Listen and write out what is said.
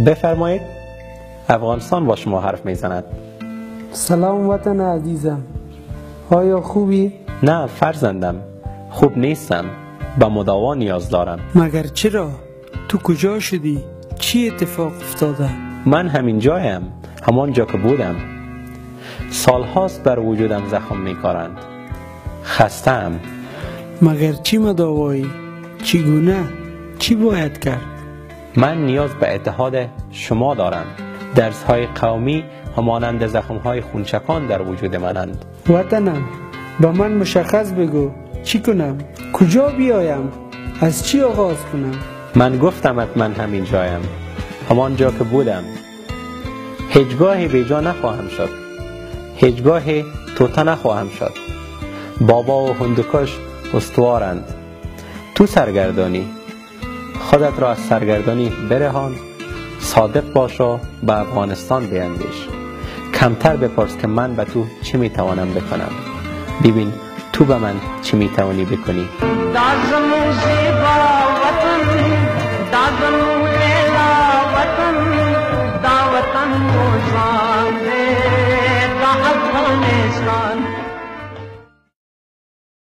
بفرمایید. افغانستان با شما حرف میزند. سلام وطن عزیزم، آیا خوبی؟ نه فرزندم، خوب نیستم، به مداوا نیاز دارم. مگر چرا؟ تو کجا شدی؟ چی اتفاق افتاده؟ من همین جایم، همان جا که بودم. سالهاست بر وجودم زخم میکارند. خستم. مگر چی مداوایی؟ چگونه؟ چی باید کرد؟ من نیاز به اتحاد شما دارم. درس‌های قومی همانند زخم‌های خونچکان در وجود منند. وطنم، با من مشخص بگو چی کنم؟ کجا بیایم؟ از چی آغاز کنم؟ من گفتمت من همین جایم، همان جا که بودم. هیچگاهی بیجا نخواهم شد، هیچگاهی توته نخواهم شد. بابا و هندوکش استوارند. تو سرگردانی، خودت را از سرگردانی برهان. صادق باش و به افغانستان بیندیش. کمتر بپرس که من به تو چی میتوانم بکنم. ببین تو به من چی میتوانی بکنی.